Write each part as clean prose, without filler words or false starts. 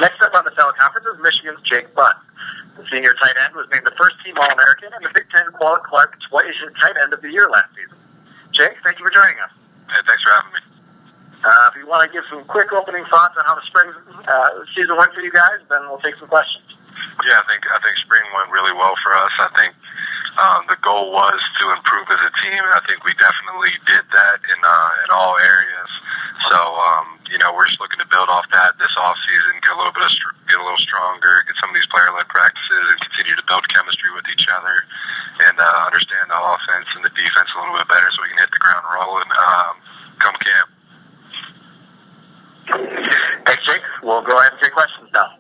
Next up on the teleconference is Michigan's Jake Butt. The senior tight end was named the first team All-American and the Big Ten Clark Twice tight end of the year last season. Jake, thank you for joining us. Hey, thanks for having me. If you want to give some quick opening thoughts on how the spring season went for you guys, then we'll take some questions. Yeah, I think spring went really well for us. I think the goal was to improve as a team, and I think we definitely did that in all areas. So we're just looking to build off that this off season, get a little stronger, get some of these player-led practices, and continue to build chemistry with each other, and understand the offense and the defense a little bit better, so we can hit the ground rolling come camp. Thanks, Jake. We'll go ahead and take questions now.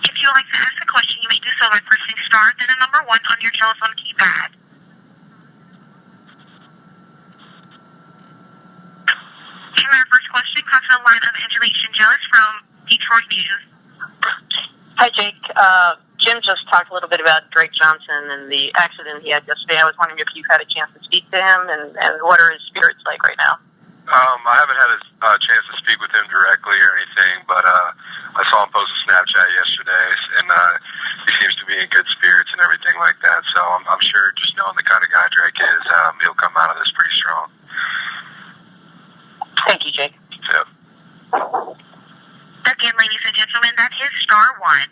If you would like to ask a question, you may do so by pressing star, then the number 1 on your telephone keypad. And our first question comes from the line of Angelique Jealous from Detroit News. Hi, Jake. Jim just talked a little bit about Drake Johnson and the accident he had yesterday. I was wondering if you've had a chance to speak to him, and what are his spirits like right now? I haven't had a chance to speak with him directly or anything, but I saw him post a Snapchat yesterday, and he seems to be in good spirits and everything like that. So I'm sure, just knowing the kind of guy Drake is, he'll come out of this pretty strong. Thank you, Jake. Yep. Again, ladies and gentlemen, that is star 1.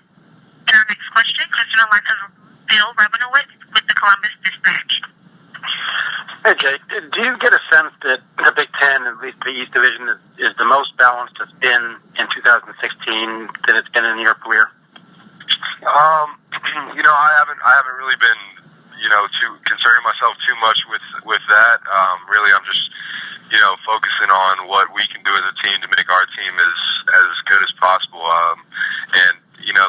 And our next question comes from the line of Bill Rabinowitz with the Columbus Dispatch. Hey, Jake. Do you get a sense that the Big Ten, at least the East Division, is the most balanced it's been in 2016 than it's been in your career? I haven't really been, too concerning myself too much with that. Really, I'm just, focusing on what we can do as a team to make our team as good as possible. And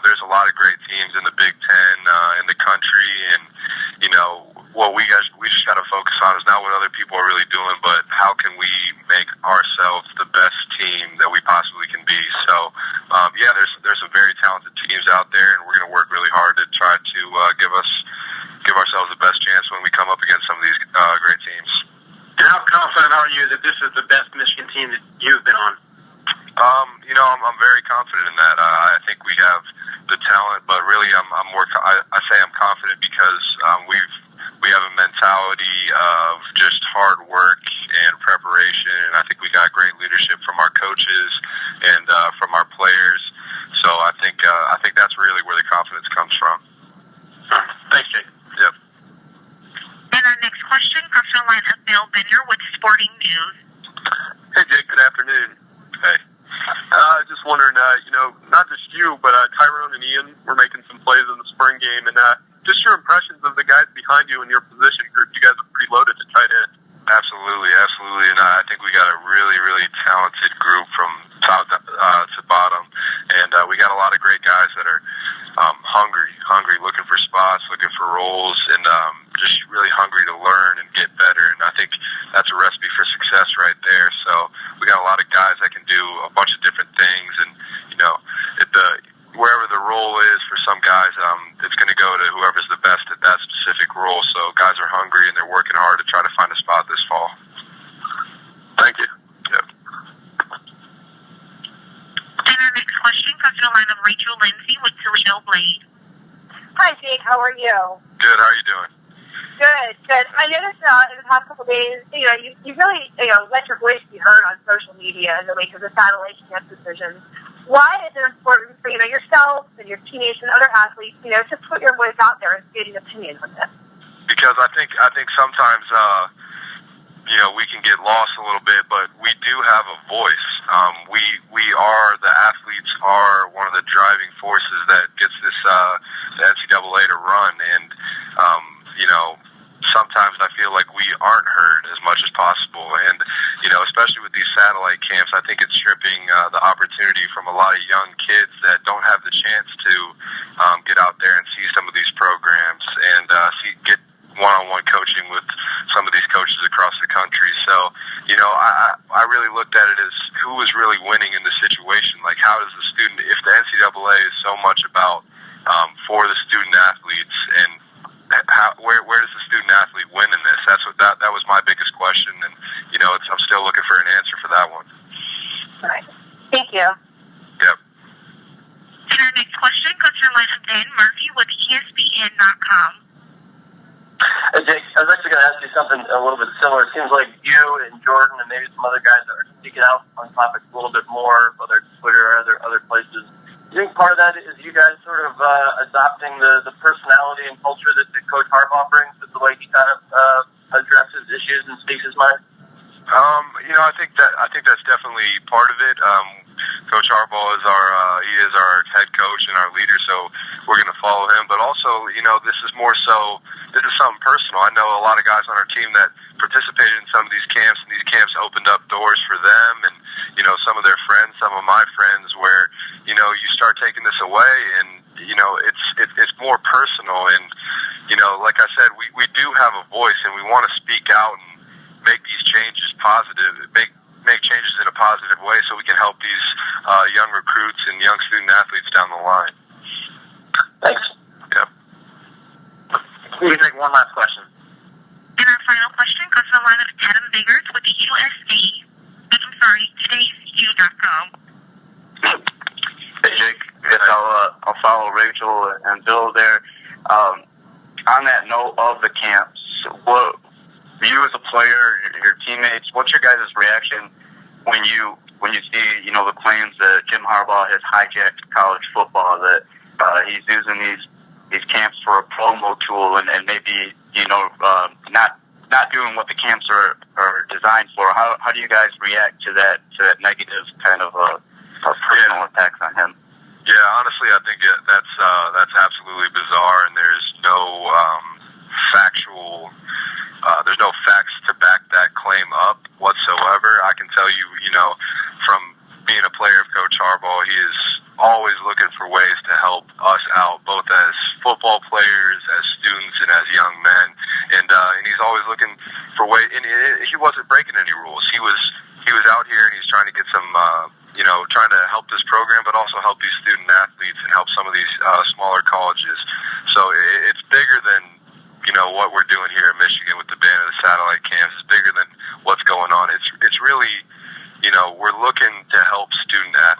there's a lot of great teams in the Big Ten in the country, and what we just got to focus on is not what other people are really doing, but how can we make ourselves the best team that we possibly can be. So, there's some very talented teams out there, and we're going to work really hard to try to give ourselves the best chance when we come up against some of these great teams. And how confident are you that this is the best Michigan team that you've been on? I'm very confident in that. I think we have the talent, but really, I say I'm confident because we have a mentality of just hard work and preparation, and I think we got great leadership from our coaches and from our players. So I think that's really where the confidence comes from. Thanks, Jake. Yep. And our next question comes from the line of Bill Bender with Sporting News. Hey, Jake. Good afternoon. Hey. Just wondering, not just you, but Tyrone and Ian were making some plays in the spring game, and just your impressions of the guys behind you in your position group. You guys are pretty loaded at tight end. Absolutely, and I think we got a really, really talented group from top to bottom, and we got a lot of great guys that are hungry, looking for spots, looking for roles, and just really hungry to learn and get better. And I think that's a recipe for success right there. So we got a lot of guys that can do a bunch of different things, and wherever the role is for some guys, it's going to go to whoever's the best at that specific role. So guys are hungry, and they're working hard to try to find a spot this fall. Thank you. Yep. And our next question comes from the line of Rachel Lindsay with Toledo Blade. Hi, Jake. How are you? Good. How are you doing? Good. I noticed in the past couple of days, you really, let your voice be heard on social media in the wake of the satellite camp decisions. Why is it important for, yourself and your teammates and other athletes, to put your voice out there and state an opinion on this? Because I think sometimes, we can get lost a little bit, but we do have a voice. The athletes are one of the driving forces that gets the NCAA to run, and sometimes I feel like we aren't heard as much as possible, and especially with these satellite camps, I think it's stripping the opportunity from a lot of young kids that don't have the chance to get out there and see some of these programs and get one-on-one coaching with some of these coaches across the country. So, I really looked at it as who was really winning in the situation. Like, how does the student, if the NCAA is so much about for the student athletes, and where does the student athlete win in this? That was my biggest question, and I'm still looking for an answer for that one. All right. Thank you. Yep. And our next question comes from the line of Dan Murphy with ESPN.com. Hey, Jake, I was actually going to ask you something a little bit similar. It seems like you and Jordan and maybe some other guys are speaking out on topics a little bit more, whether it's Twitter or other places. Do you think part of that is you guys sort of adopting the personality and culture that Coach Harbaugh brings with the way he kind of addresses issues and speaks his mind? I think that's definitely part of it. Coach Harbaugh is our head coach and our leader, so we're going to follow him. But also, this is something personal. I know a lot of guys on our team that participated in some of these camps, and these camps opened up doors for them and some of their friends, some of my friends, where you start taking this away, and it's more personal. And like I said, we do have a voice, and we want to speak out and make these changes positive, make changes in a positive way so we can help these young recruits and young student athletes down the line. Thanks. Yep. We can take one last question. And our final question comes from the line of Adam Biggers with the today'su.com. Hey, Jake. Yes, I'll follow Rachel and Bill there. On that note of the camps, what you as a player, your teammates, what's your guys' reaction when you see the claims that Jim Harbaugh has hijacked college football, that he's using these camps for a promo tool and maybe not doing what the camps are designed for? How do you guys react to that negative kind of personal attacks on him? Yeah, honestly, I think that's absolutely bizarre, and there's no there's no facts to back that claim up whatsoever. I can tell you, from being a player of Coach Harbaugh, he is always looking for ways to help us out, both as football players, as students, and as young men. And he's always looking for ways. And he wasn't breaking any rules. He was out here, and he's trying to get some, trying to help this program, but also help these student athletes and help some of these smaller colleges. So it's bigger than what we're doing here in Michigan with the ban of the satellite camps. Is bigger than what's going on. It's really, we're looking to help student athletes.